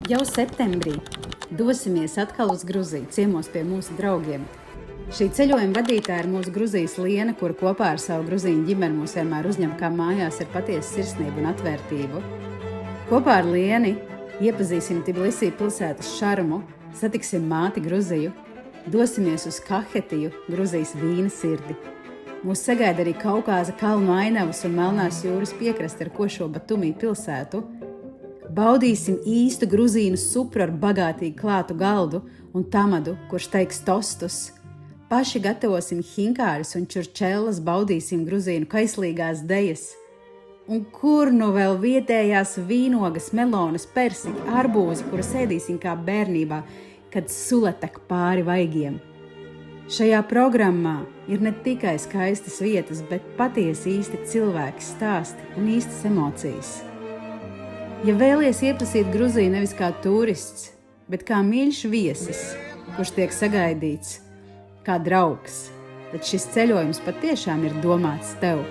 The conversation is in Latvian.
Jau septembrī dosimies atkal uz Gruziju, ciemos pie mūsu draugiem. Šī ceļojuma vadītāja ir mūsu Gruzijas Liena, kura kopā ar savu gruzīņu ģimeni mūs vienmēr uzņem kā mājās ar patiesu sirsnību un atvērtību. Kopā ar Lieni iepazīsim Tbilisī pilsētas šarmu, satiksim māti Gruziju, dosimies uz Kahetiju, Gruzijas vīna sirdi. Mūs sagaida arī Kaukāza kalnu ainavas un Melnās jūras piekraste ar košo Batumī pilsētu. Baudīsim īstu gruzīnu supru ar bagātīgi klātu galdu un tamadu, kurš teiks tostus. Paši gatavosim hinkāris un čurčellas, baudīsim gruzīnu kaislīgās dejas. Un kur nu vēl vietējās vīnogas, melonas, persiņi, arbūzi, kuras ēdīsim kā bērnībā, kad sula tek pāri vaigiem. Šajā programmā ir ne tikai skaistas vietas, bet patiesi īsti cilvēki, stāsti un īstas emocijas. Ja vēlies ieprasīt Gruziju nevis kā turists, bet kā mīļš viesis, kurš tiek sagaidīts kā draugs, tad šis ceļojums patiešām ir domāts tev.